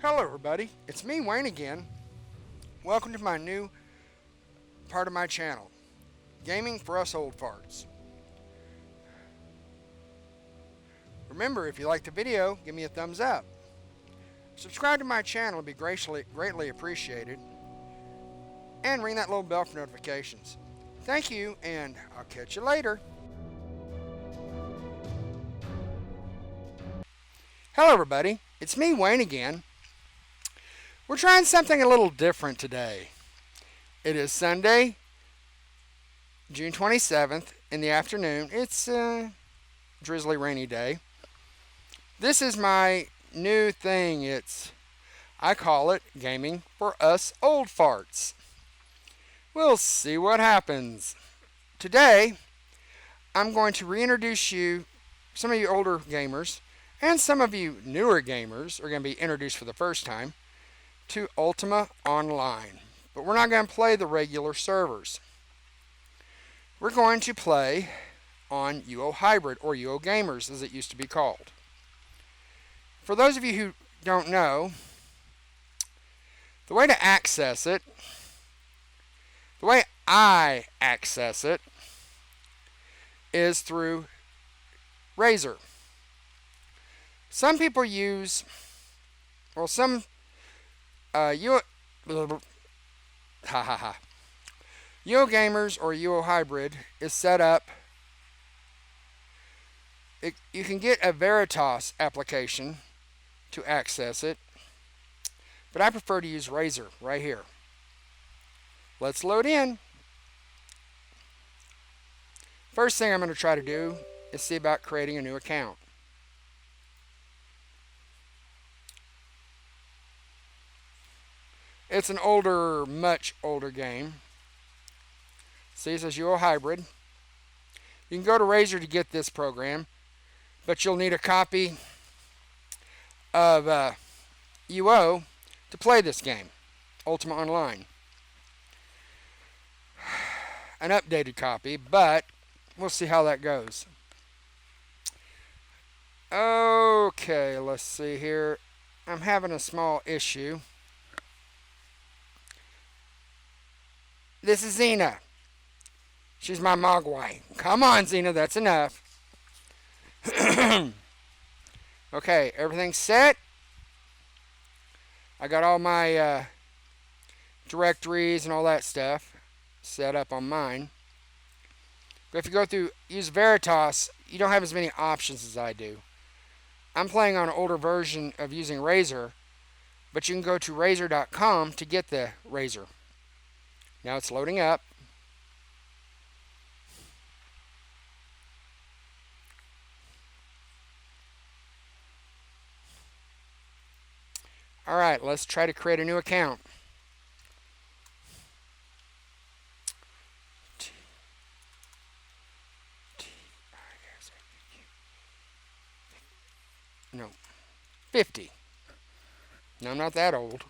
Hello everybody, it's me Wayne again. Welcome to my new part of my channel, Gaming for Us Old Farts. Remember, if you liked the video, give me a thumbs up. Subscribe to my channel would be greatly appreciated. And ring that little bell for notifications. Thank you, and I'll catch you later. Hello everybody, it's me Wayne again. We're trying something a little different today. It is Sunday, June 27th in the afternoon. It's a drizzly rainy day. This is my new thing. I call it Gaming for Us Old Farts. We'll see what happens. Today, I'm going to reintroduce you, some of you older gamers, and some of you newer gamers are going to be introduced for the first time, to Ultima Online. But we're not going to play the regular servers. We're going to play on UO Hybrid, or UOGamers as it used to be called. For those of you who don't know, the way to access it, the way I access it, is through Razer. Some people use, well, some UOGamers or UO Hybrid is set up. You can get a Veritas application to access it, but I prefer to use Razer right here. Let's load in. First thing I'm going to try to do is see about creating a new account. It's an older, much older game. See, it says UO Hybrid. You can go to Razer to get this program, but you'll need a copy of UO to play this game, Ultima Online. An updated copy, but we'll see how that goes. Okay, let's see here. I'm having a small issue. This is Xena. She's my Mogwai. Come on, Xena, that's enough. Okay, everything's set. I got all my directories and all that stuff set up on mine. But if you go through, use Veritas, you don't have as many options as I do. I'm playing on an older version of using Razer, but you can go to Razer.com to get the Razer. Now it's loading up. Alright, let's try to create a new account. No, 50. No, I'm not that old.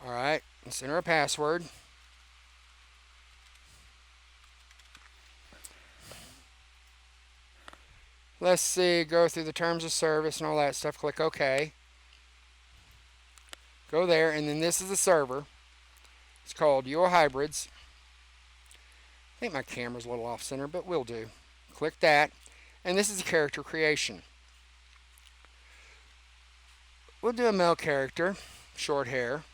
Alright, let's enter a password. Let's see, go through the terms of service and all that stuff. Click OK. Go there, and then this is the server. It's called UO Hybrids. I think my camera's a little off center, but will do. Click that, and this is the character creation. We'll do a male character, short hair.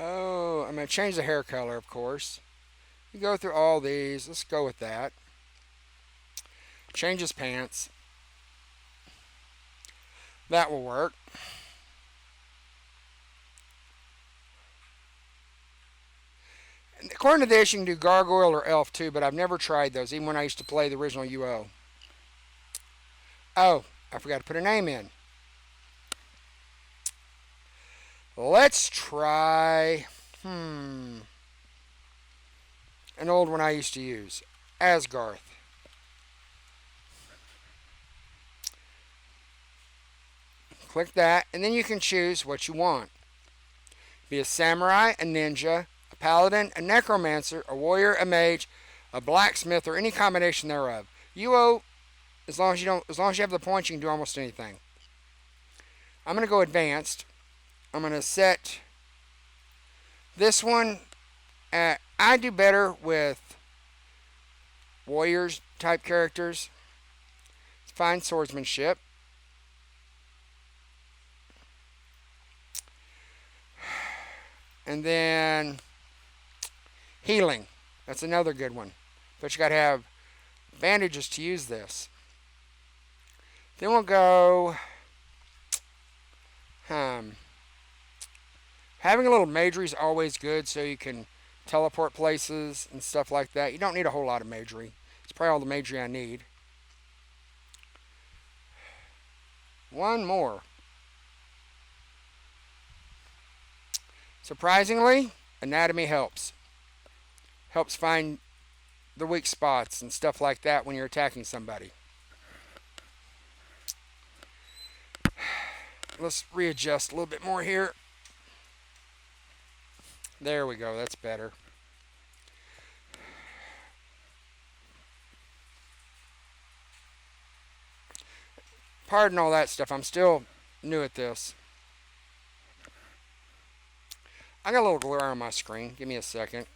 Oh, I'm going to change the hair color, of course. You go through all these. Let's go with that. Change his pants. That will work. According to this, you can do gargoyle or elf too, but I've never tried those, even when I used to play the original UO. Oh, I forgot to put a name in. Let's try, an old one I used to use, Asgarth. Click that, and then you can choose what you want. Be a samurai, a ninja, a paladin, a necromancer, a warrior, a mage, a blacksmith, or any combination thereof. UO, as long as you have the points, you can do almost anything. I'm going to go advanced. I'm going to set this one at, I do better with warriors type characters. Fine swordsmanship. And then healing. That's another good one. But you got to have bandages to use this. Then we'll go having a little magery is always good, so you can teleport places and stuff like that. You don't need a whole lot of magery. It's probably all the magery I need. One more. Surprisingly, anatomy helps. Helps find the weak spots and stuff like that when you're attacking somebody. Let's readjust a little bit more here. There we go, that's better. Pardon all that stuff, I'm still new at this. I got a little glare on my screen, give me a second.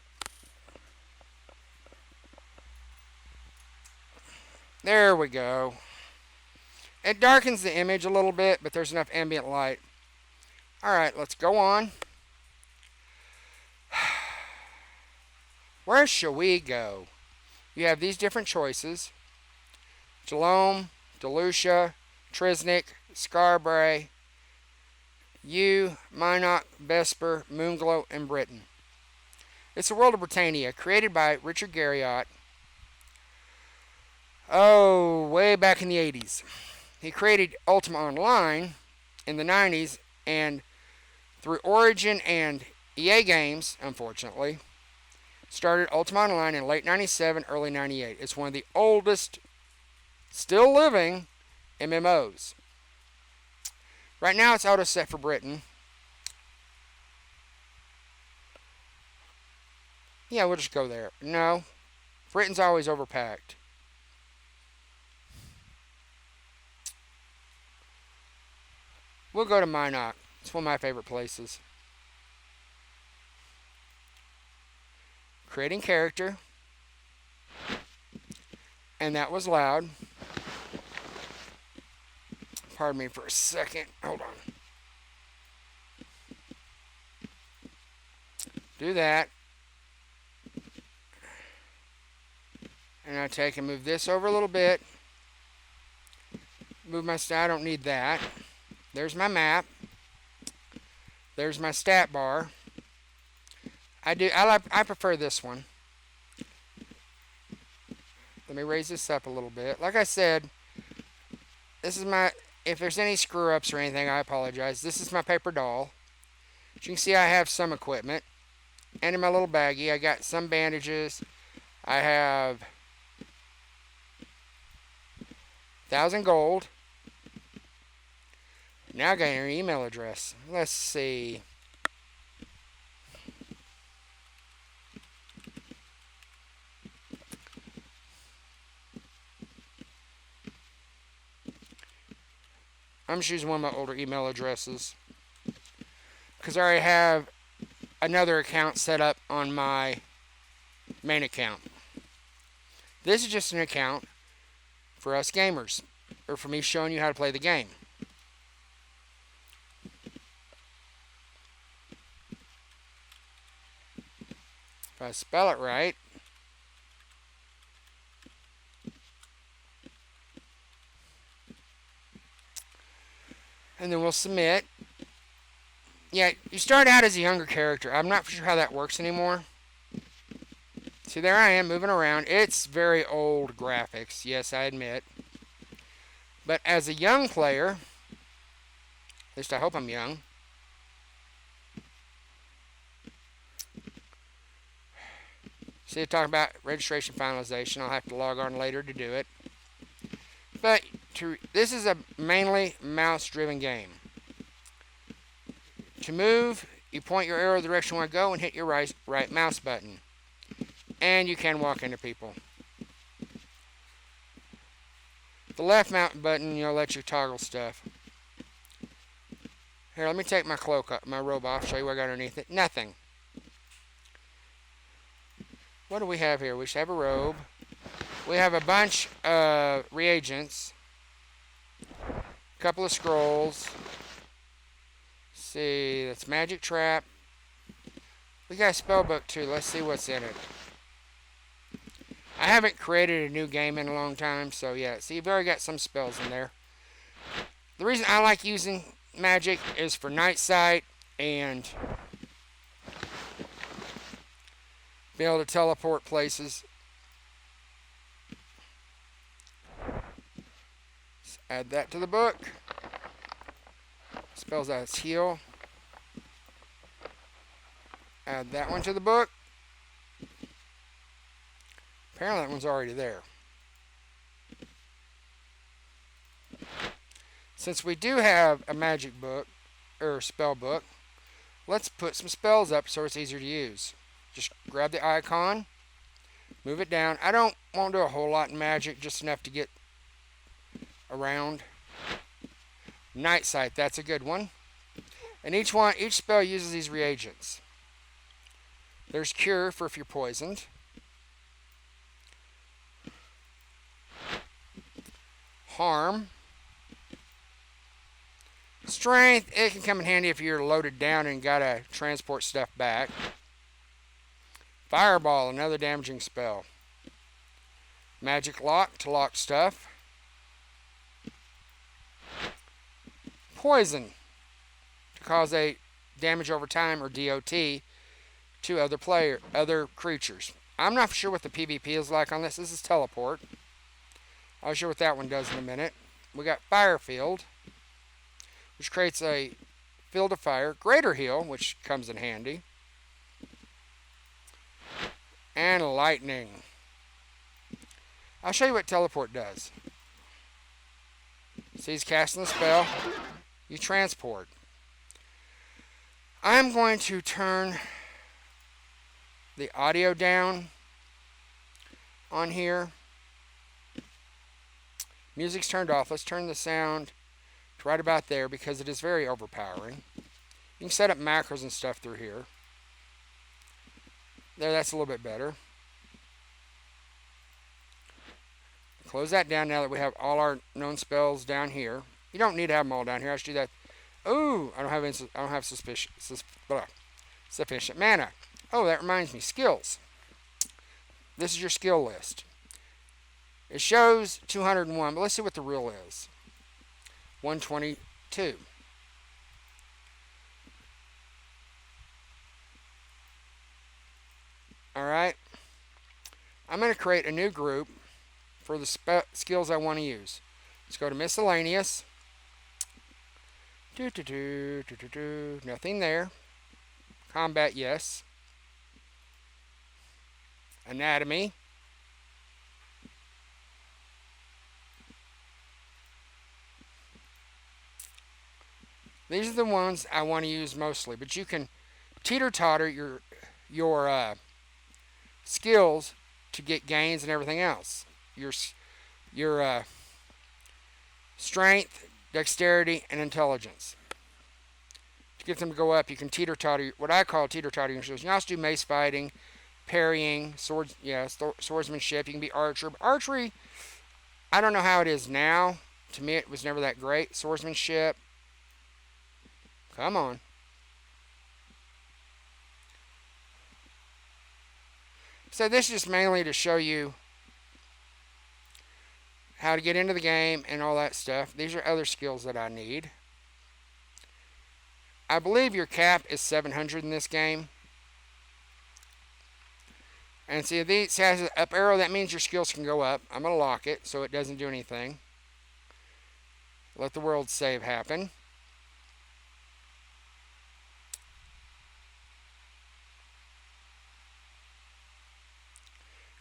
There we go. It darkens the image a little bit, but there's enough ambient light. Alright, let's go on. Where shall we go? You have these different choices. Jalome, Delucia, Trisnik, Scarbray, Yew, Minot, Vesper, Moonglow, and Britain. It's the world of Britannia, created by Richard Garriott. Oh, way back in the 80s. He created Ultima Online in the 90s, and through Origin and EA Games, unfortunately, started Ultima Online in late 97, early 98. It's one of the oldest, still living MMOs. Right now it's auto set for Britain. Yeah, we'll just go there. No, Britain's always overpacked. We'll go to Minot. It's one of my favorite places. Creating character. And that was loud. Pardon me for a second. Hold on. Do that. And I take and move this over a little bit. Move my stat. I don't need that. There's my map. There's my stat bar. I prefer this one. Let me raise this up a little bit. Like I said, this is my, if there's any screw ups or anything, I apologize. This is my paper doll. As you can see, I have some equipment. And in my little baggie, I got some bandages. I have 1,000 gold. Now I got your email address. Let's see. I'm just using one of my older email addresses, because I already have another account set up on my main account. This is just an account for us gamers, or for me showing you how to play the game. If I spell it right. And then we'll submit. Yeah, you start out as a younger character. I'm not sure how that works anymore. See, there I am moving around. It's very old graphics, yes, I admit. But as a young player, at least I hope I'm young. See, talk about registration finalization. I'll have to log on later to do it. But this is a mainly mouse-driven game. To move, you point your arrow the direction you want to go and hit your right mouse button. And you can walk into people. The left mouse button, let you toggle stuff. Here, let me take my cloak, my robe off, show you what I got underneath it. Nothing. What do we have here? We should have a robe. We have a bunch of reagents. A couple of scrolls. Let's see, that's magic trap. We got a spell book too. Let's see what's in it. I haven't created a new game in a long time, so yeah. See, you've already got some spells in there. The reason I like using magic is for night sight and be able to teleport places. Let's add that to the book. Spells out its heal. Add that one to the book. Apparently that one's already there. Since we do have a magic book, or spell book, let's put some spells up so it's easier to use. Just grab the icon, move it down. I don't want to do a whole lot in magic, just enough to get around. Night sight, that's a good one. And each spell uses these reagents. There's cure for if you're poisoned. Harm. Strength, it can come in handy if you're loaded down and gotta transport stuff back. Fireball, another damaging spell. Magic lock to lock stuff. Poison to cause a damage over time, or DOT, to other creatures. I'm not sure what the PvP is like on this. This is teleport. I'll show what that one does in a minute. We got fire field, which creates a field of fire. Greater heal, which comes in handy. And lightning. I'll show you what teleport does. See, he's casting the spell. You transport. I'm going to turn the audio down on here. Music's turned off. Let's turn the sound to right about there because it is very overpowering. You can set up macros and stuff through here. There, that's a little bit better. Close that down now that we have all our known spells down here. You don't need to have them all down here. I should do that. Ooh, I don't have sufficient mana. Oh, that reminds me. Skills. This is your skill list. It shows 201, but let's see what the real is. 122. Alright. I'm going to create a new group for the skills I want to use. Let's go to miscellaneous. Nothing there. Combat, yes. Anatomy. These are the ones I want to use mostly, but you can teeter-totter your skills to get gains and everything else. Your strength, dexterity, and intelligence. To get them to go up, you can teeter-totter, what I call teeter-totter your skills. You can also do mace fighting, parrying, swordsmanship. You can be archer. But archery, I don't know how it is now. To me, it was never that great. Swordsmanship. Come on. So this is just mainly to show you how to get into the game and all that stuff. These are other skills that I need. I believe your cap is 700 in this game. And see, if this has an up arrow, that means your skills can go up. I'm going to lock it so it doesn't do anything. Let the world save happen.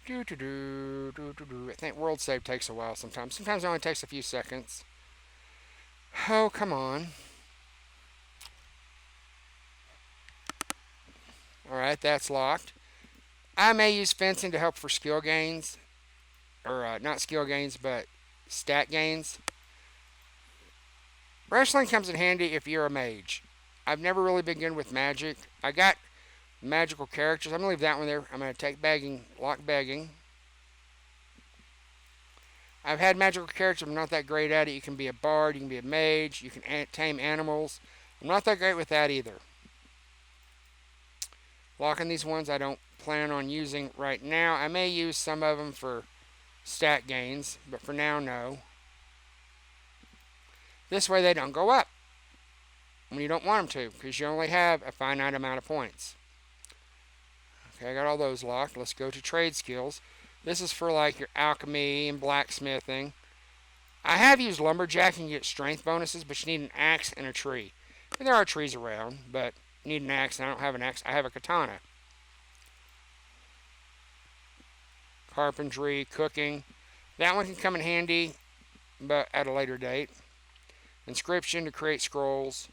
I think world save takes a while sometimes. Sometimes it only takes a few seconds. Oh, come on. Alright, that's locked. I may use fencing to help for skill gains. Or, not skill gains, but stat gains. Wrestling comes in handy if you're a mage. I've never really been good with magic. I got magical characters. I'm going to leave that one there. I'm going to take begging, lock begging. I've had magical characters. I'm not that great at it. You can be a bard. You can be a mage. You can tame animals. I'm not that great with that either. Locking these ones I don't plan on using right now. I may use some of them for stat gains, but for now, no. This way they don't go up when you don't want them to, because you only have a finite amount of points. Okay, I got all those locked. Let's go to trade skills. This is for like your alchemy and blacksmithing. I have used lumberjacking to get strength bonuses, but you need an axe and a tree. And there are trees around, but you need an axe, and I don't have an axe. I have a katana. Carpentry, cooking. That one can come in handy, but at a later date. Inscription to create scrolls.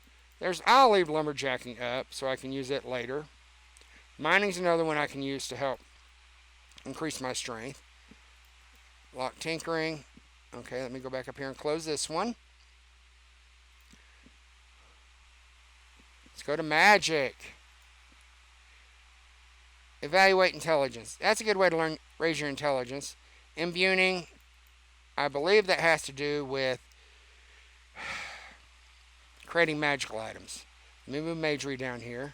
I'll leave lumberjacking up so I can use it later. Mining's another one I can use to help increase my strength. Lock tinkering. Okay, let me go back up here and close this one. Let's go to magic. Evaluate intelligence. That's a good way to raise your intelligence. Imbuing, I believe that has to do with creating magical items. Let me move magery down here.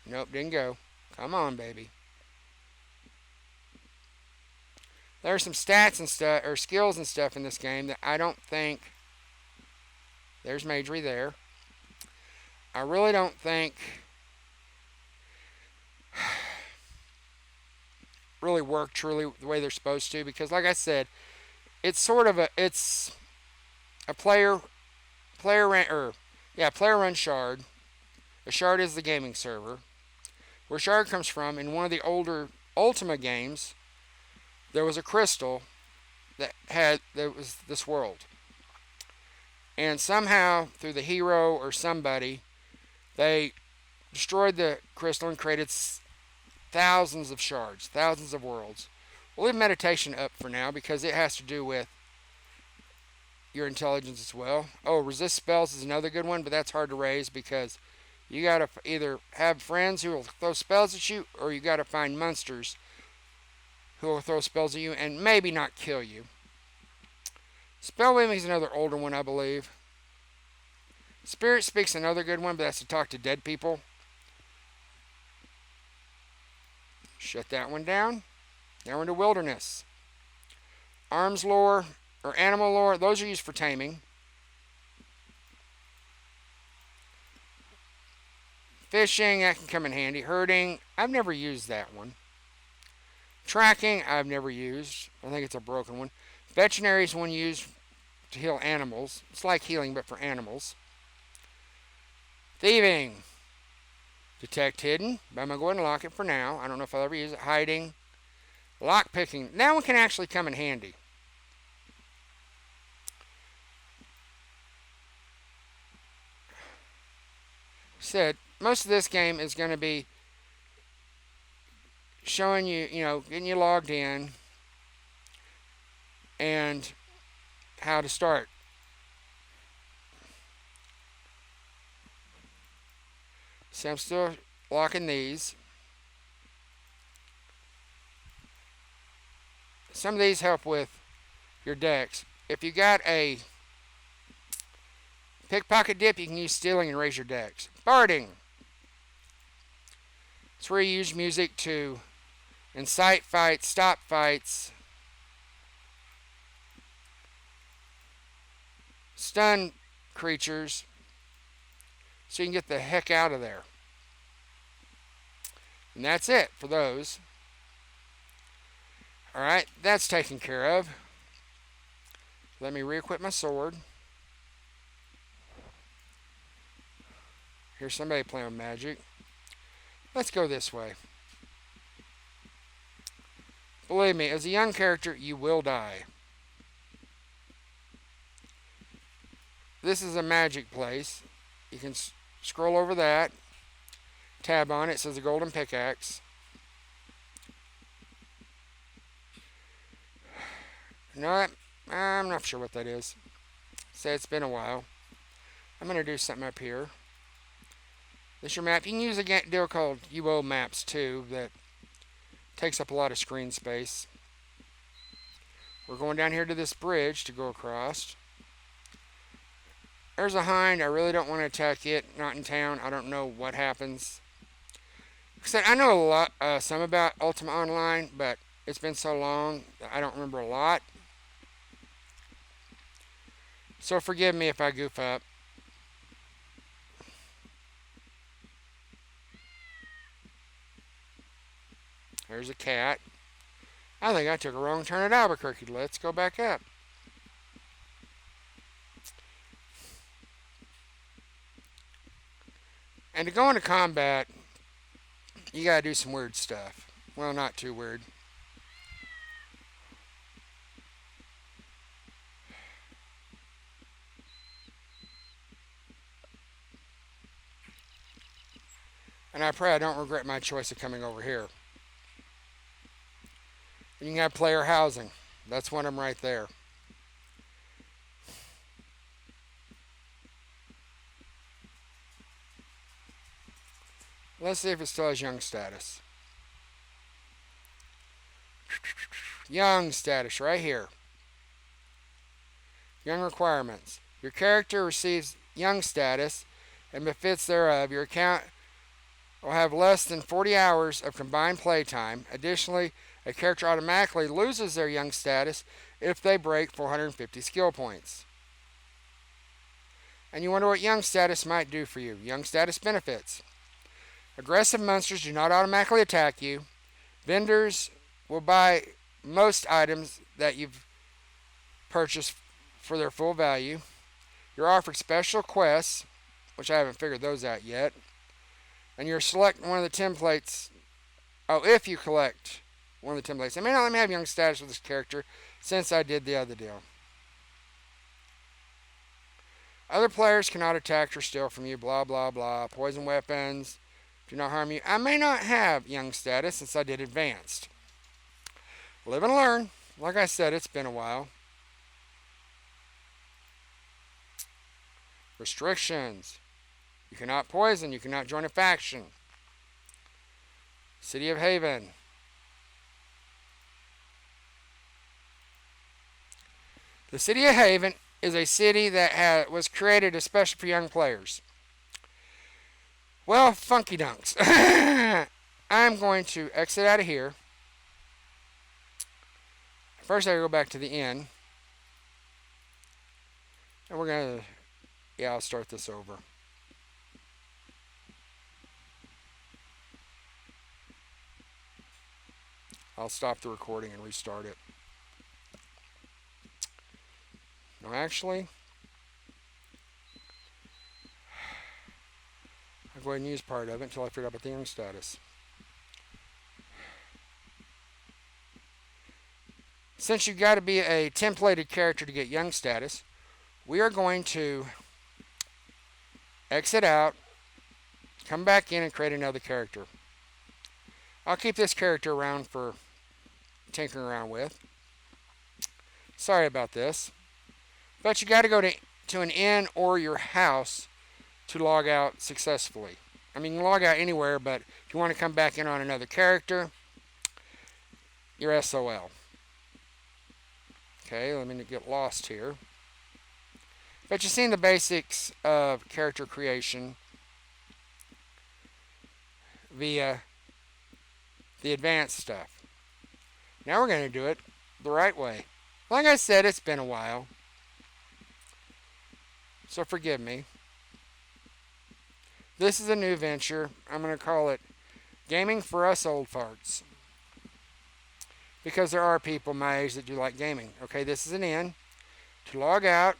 Nope, didn't go. Come on, baby. There are some stats and stuff, or skills and stuff in this game that I don't think. There's magery there. I really don't think really work truly the way they're supposed to, because like I said, it's sort of a player run shard. A shard is the gaming server. Where shard comes from, in one of the older Ultima games, there was a crystal that was this world. And somehow, through the hero or somebody, they destroyed the crystal and created thousands of shards, thousands of worlds. We'll leave meditation up for now because it has to do with your intelligence as well. Oh, resist spells is another good one, but that's hard to raise because you got to either have friends who will throw spells at you, or you got to find monsters who will throw spells at you and maybe not kill you. Spell weaving is another older one, I believe. Spirit Speak's another good one, but that's to talk to dead people. Shut that one down. Now we're into wilderness. Arms lore or animal lore, those are used for taming. Fishing, that can come in handy. Herding, I've never used that one. Tracking, I've never used. I think it's a broken one. Veterinary is one used to heal animals. It's like healing, but for animals. Thieving. Detect hidden. But I'm going to go ahead and lock it for now. I don't know if I'll ever use it. Hiding. Lock picking. That one can actually come in handy. Said, most of this game is going to be showing you, getting you logged in and how to start. So I'm still locking these. Some of these help with your decks. If you got a pickpocket dip, you can use stealing and raise your decks. Barding. It's where you use music to incite fights, stop fights, stun creatures, so you can get the heck out of there. And that's it for those. Alright, that's taken care of. Let me re-equip my sword. Here's somebody playing with magic. Let's go this way. Believe me, as a young character, you will die. This is a magic place. You can scroll over that. Tab on it. It says a golden pickaxe. You know what? I'm not sure what that is. Say it's been a while. I'm going to do something up here. This is your map. You can use a deal called UO Maps too that takes up a lot of screen space. We're going down here to this bridge to go across. There's a hind. I really don't want to attack it. Not in town. I don't know what happens. Like I said, I know a lot, some about Ultima Online, but it's been so long that I don't remember a lot. So forgive me if I goof up. There's a cat. I think I took a wrong turn at Albuquerque. Let's go back up. And to go into combat, you gotta do some weird stuff. Well, not too weird. And I pray I don't regret my choice of coming over here. You can have player housing. That's one of them right there. Let's see if it still has young status. Young status right here. Young requirements. Your character receives young status and befits thereof. Your account will have less than 40 hours of combined playtime. Additionally, a character automatically loses their young status if they break 450 skill points. And you wonder what young status might do for you. Young status benefits. Aggressive monsters do not automatically attack you. Vendors will buy most items that you've purchased for their full value. You're offered special quests, which I haven't figured those out yet. And you're selecting one of the templates. Oh, if you collect one of the templates. They may not let me have young status with this character since I did the other deal. Other players cannot attack or steal from you, blah, blah, blah. Poison weapons do not harm you. I may not have young status since I did advanced. Live and learn. Like I said, it's been a while. Restrictions. You cannot poison. You cannot join a faction. City of Haven. The City of Haven is a city that was created especially for young players. Well, funky dunks. I'm going to exit out of here. First, I go back to the inn. And we're going to... Yeah, I'll start this over. I'll stop the recording and restart it. No, actually... I'll go ahead and use part of it until I figure out about the young status. Since you've got to be a templated character to get young status, we are going to exit out, come back in, and create another character. I'll keep this character around for tinkering around with. Sorry about this. But you got to go to an inn or your house to log out successfully. I mean, you can log out anywhere, but if you want to come back in on another character, you're SOL. Okay, let me get lost here. But you've seen the basics of character creation via the advanced stuff. Now we're going to do it the right way. Like I said, it's been a while. So forgive me. This is a new venture. I'm going to call it Gaming for Us Old Farts. Because there are people my age that do like gaming. Okay, this is an inn. To log out,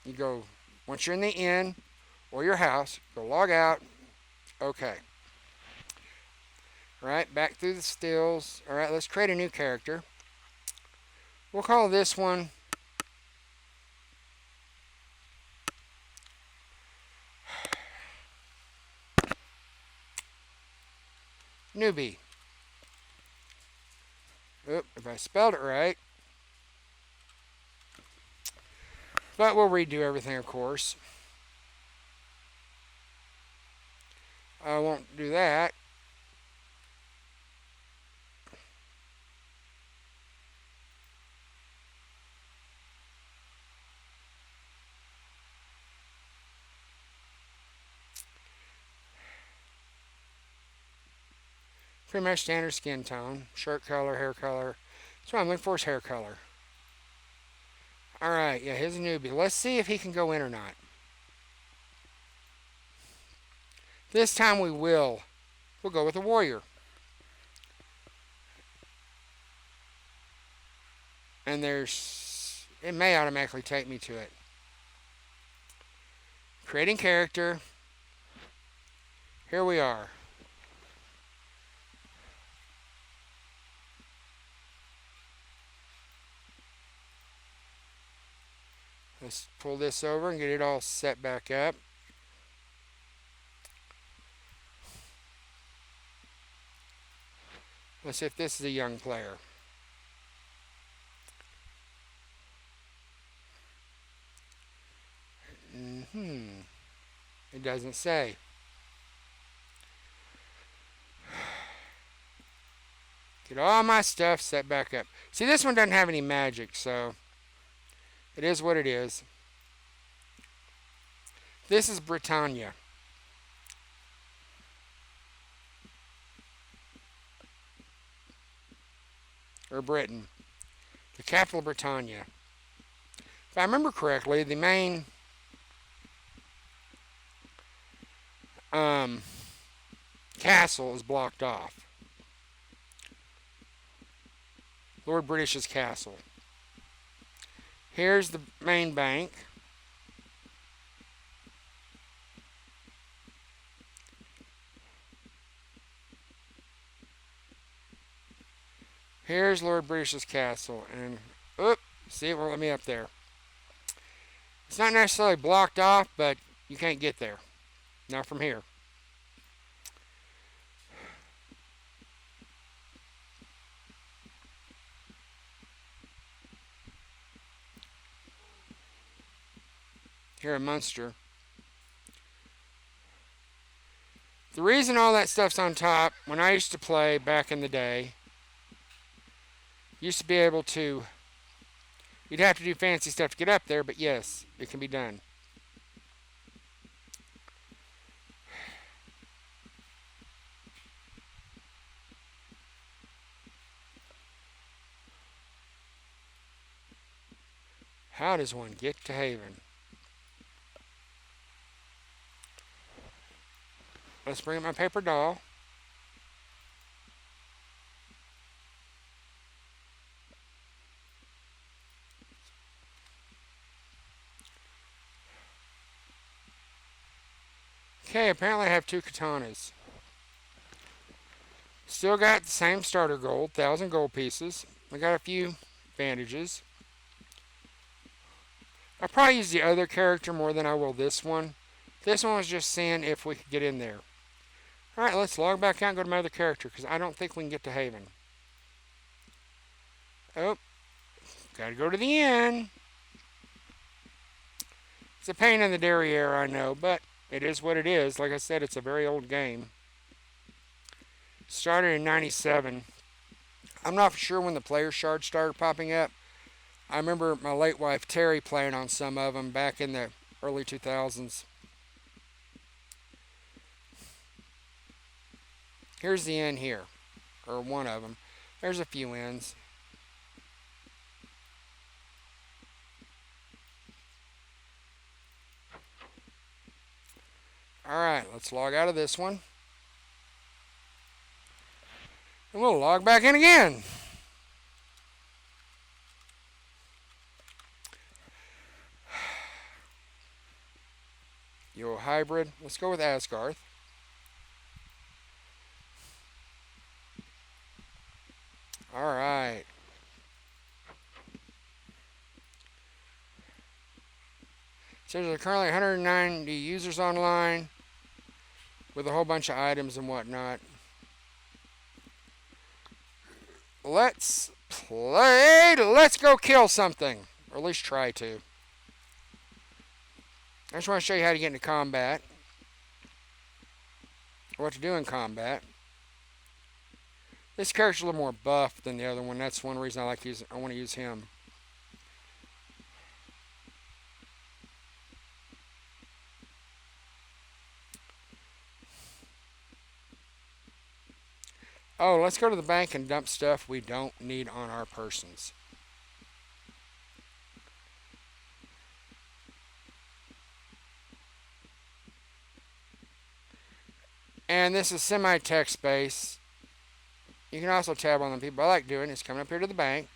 you go, once you're in the inn or your house, go log out. Okay. Alright, back through the stills. Alright, let's create a new character. We'll call this one Newbie. Oop, if I spelled it right. But we'll redo everything, of course. I won't do that. Pretty much standard skin tone. Shirt color, hair color. That's what I'm looking for is hair color. Alright, yeah, he's a newbie. Let's see if he can go in or not. This time we will. We'll go with a warrior. And it may automatically take me to it. Creating character. Here we are. Let's pull this over and get it all set back up. Let's see if this is a young player. It doesn't say. Get all my stuff set back up. See, this one doesn't have any magic, so it is what it is. This is Britannia. Or Britain. The capital of Britannia. If I remember correctly, the main castle is blocked off. Lord British's castle. Here's the main bank. Here's Lord British's castle. And, see, it won't let me up there. It's not necessarily blocked off, but you can't get there. Not from here. Here in Munster. The reason all that stuff's on top, when I used to play back in the day, used to be able to, you'd have to do fancy stuff to get up there, but yes, it can be done. How does one get to Haven? Let's bring up my paper doll. Okay, apparently I have 2 katanas. Still got the same starter gold, 1,000 gold pieces. I got a few bandages. I'll probably use the other character more than I will this one. This one was just seeing if we could get in there. Alright, let's log back out and go to my other character, because I don't think we can get to Haven. Oh, gotta go to the inn. It's a pain in the derriere, I know, but it is what it is. Like I said, it's a very old game. Started in 97. I'm not sure when the player shards started popping up. I remember my late wife Terry playing on some of them back in the early 2000s. Here's the inn here, or one of them. There's a few inns. Alright, let's log out of this one. And we'll log back in again. UO Hybrid. Let's go with Asgarth. Alright. So there's currently 190 users online with a whole bunch of items and whatnot. Let's play. Let's go kill something. Or at least try to. I just want to show you how to get into combat, or what to do in combat. This character's a little more buff than the other one. That's one reason I want to use him. Oh, let's go to the bank and dump stuff we don't need on our persons. And this is semi-text based. You can also tab on them. People I like doing is coming up here to the bank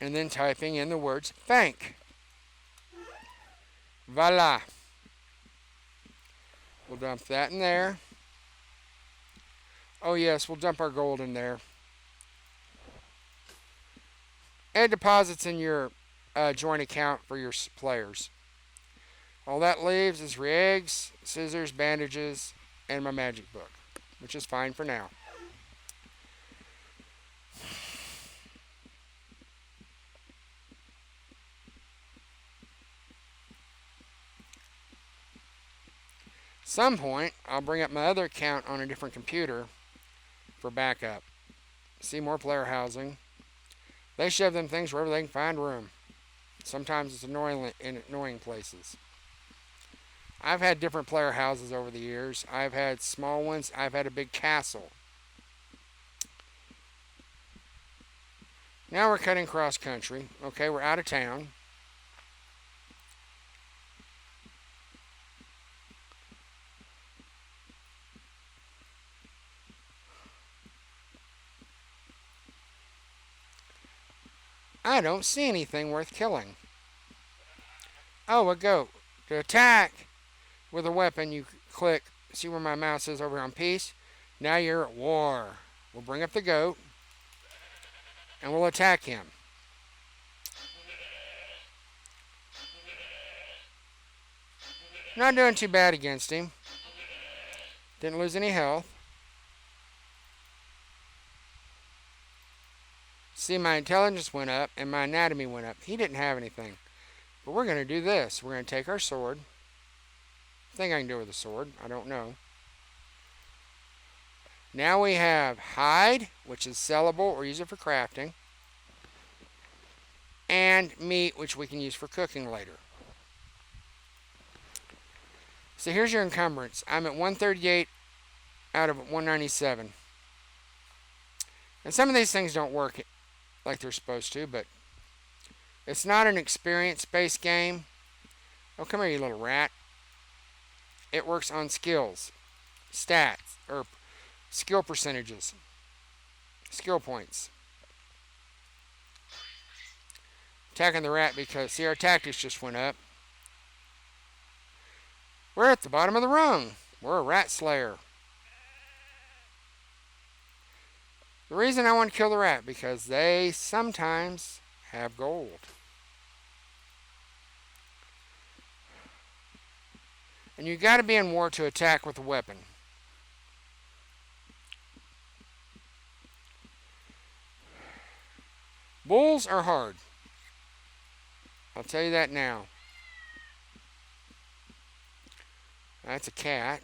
and then typing in the words bank. Voila. We'll dump that in there. Oh yes, we'll dump our gold in there. And deposits in your joint account for your players. All that leaves is eggs, scissors, bandages, and my magic book, which is fine for now. Some point, I'll bring up my other account on a different computer for backup. See more player housing. They shove them things wherever they can find room. Sometimes it's annoying in annoying places. I've had different player houses over the years. I've had small ones. I've had a big castle. Now we're cutting cross country. Okay, we're out of town. I don't see anything worth killing. Oh, a goat. To attack with a weapon, you click. See where my mouse is over on peace? Now you're at war. We'll bring up the goat and we'll attack him. Not doing too bad against him. Didn't lose any health. See, my intelligence went up and my anatomy went up. He didn't have anything. But we're going to do this. We're going to take our sword. I think I can do it with a sword. I don't know. Now we have hide, which is sellable or use it for crafting. And meat, which we can use for cooking later. So here's your encumbrance. I'm at 138 out of 197. And some of these things don't work like they're supposed to, but it's not an experience-based game. Oh, come here, you little rat. It works on skills, stats, or skill percentages, skill points. Attacking the rat because, see, our tactics just went up. We're at the bottom of the rung. We're a rat slayer. The reason I want to kill the rat, because they sometimes have gold. And you got to be in war to attack with a weapon. Bulls are hard. I'll tell you that now. That's a cat.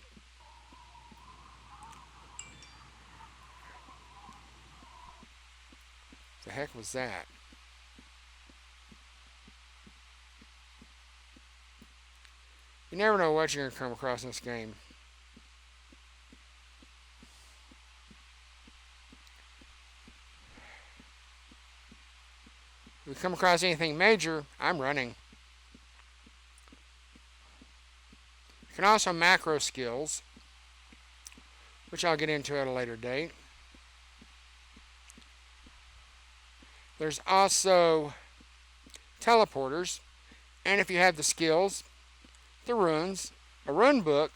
The heck was that? You never know what you're going to come across in this game. If we come across anything major, I'm running. You can also macro skills, which I'll get into at a later date. There's also teleporters, and if you have the skills, the runes, a rune book,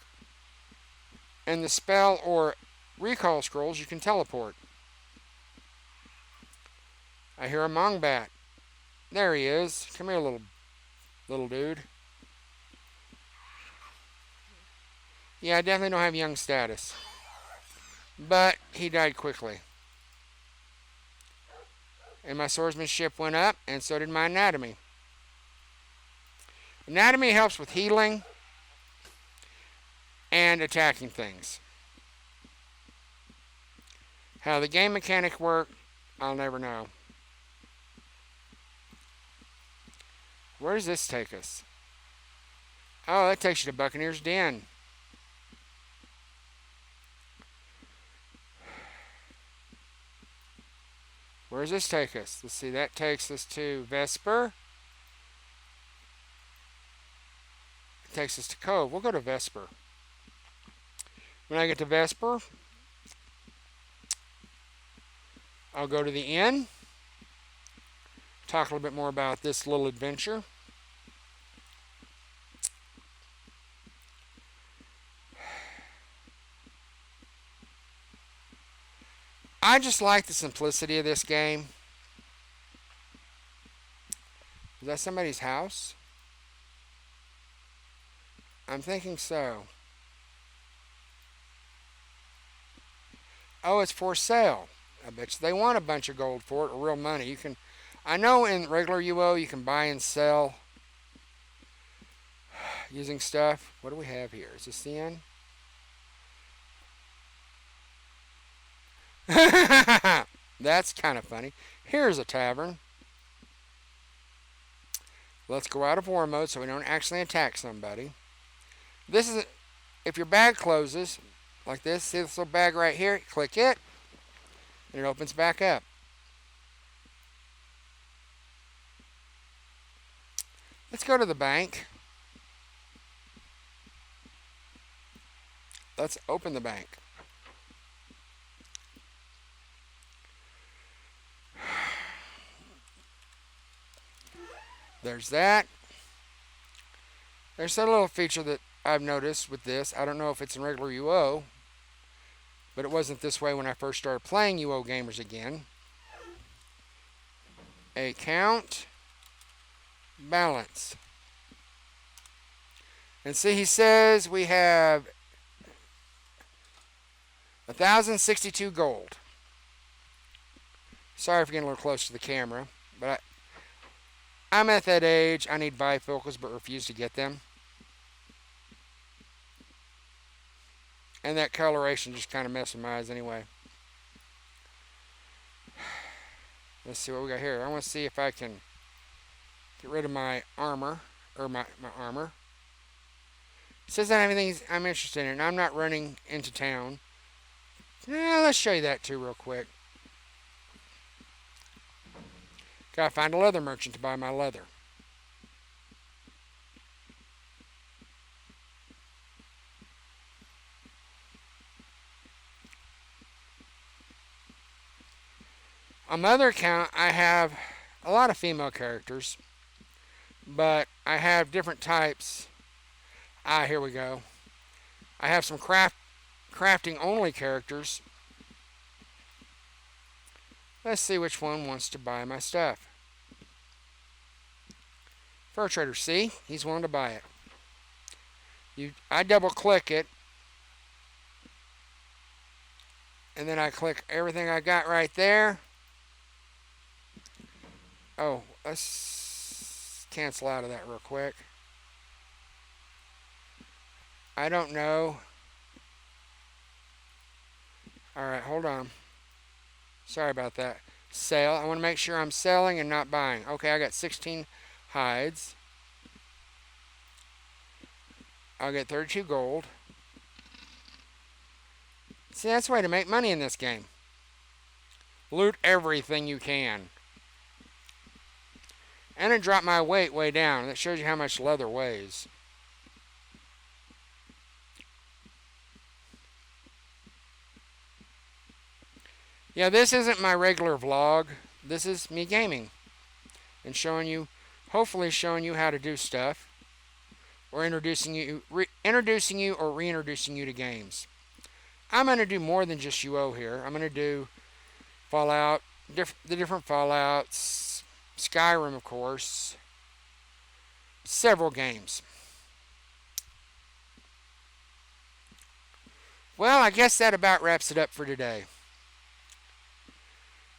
and the spell or recall scrolls, you can teleport. I hear a Mongbat. There he is. Come here, little dude. Yeah, I definitely don't have young status. But he died quickly. And my swordsmanship went up, and so did my anatomy. Anatomy helps with healing and attacking things. How the game mechanic work, I'll never know. Where does this take us? Oh, that takes you to Buccaneer's Den. Where does this take us? Let's see, that takes us to Vesper. It takes us to Cove. We'll go to Vesper. When I get to Vesper, I'll go to the inn. Talk a little bit more about this little adventure. I just like the simplicity of this game. Is that somebody's house? I'm thinking so. Oh, it's for sale. I bet you they want a bunch of gold for it, or real money. You can, I know in regular UO you can buy and sell using stuff. What do we have here? Is this the end? That's kind of funny. Here's a tavern. Let's go out of war mode so we don't accidentally attack somebody. This is, if your bag closes like this, see this little bag right here? Click it, and it opens back up. Let's go to the bank. Let's open the bank. There's that. There's a little feature that I've noticed with this. I don't know if it's in regular UO, but it wasn't this way when I first started playing UOGamers again. Account balance. And see, he says we have 1,062 gold. Sorry for getting a little close to the camera, but I'm at that age. I need bifocals, but refuse to get them. And that coloration just kind of messes with my eyes anyway. Let's see what we got here. I want to see if I can get rid of my armor, or my armor. It says I have anything I'm interested in, and I'm not running into town. Let's show you that too real quick. Gotta find a leather merchant to buy my leather. On my other account, I have a lot of female characters, but I have different types. Here we go. I have some crafting only characters. Let's see which one wants to buy my stuff. Fur trader, see? He's willing to buy it. I double click it, and then I click everything I got right there. Oh, let's cancel out of that real quick. I don't know. Alright, hold on. Sorry about that. Sale. I want to make sure I'm selling and not buying. Okay, I got 16 hides. I'll get 32 gold. See, that's the way to make money in this game. Loot everything you can. And it dropped my weight way down. That shows you how much leather weighs. Yeah, this isn't my regular vlog. This is me gaming. And showing you, hopefully showing you how to do stuff. Or introducing you or reintroducing you to games. I'm going to do more than just UO here. I'm going to do Fallout, the different Fallouts, Skyrim, of course, several games. Well, I guess that about wraps it up for today.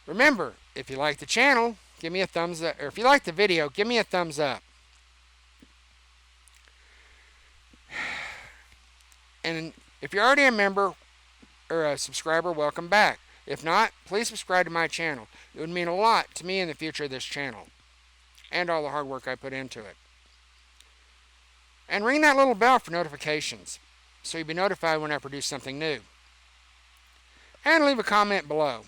Remember, if you like the channel, give me a thumbs up, or if you like the video, give me a thumbs up. And if you're already a member or a subscriber, welcome back. If not, please subscribe to my channel. It would mean a lot to me in the future of this channel and all the hard work I put into it. And ring that little bell for notifications so you'll be notified when I produce something new. And leave a comment below.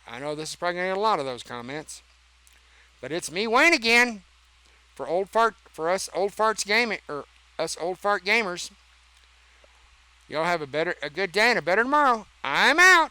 I know this is probably going to get a lot of those comments. But it's me, Wayne, again. For us old fart gamers. Y'all have a good day and a better tomorrow. I'm out.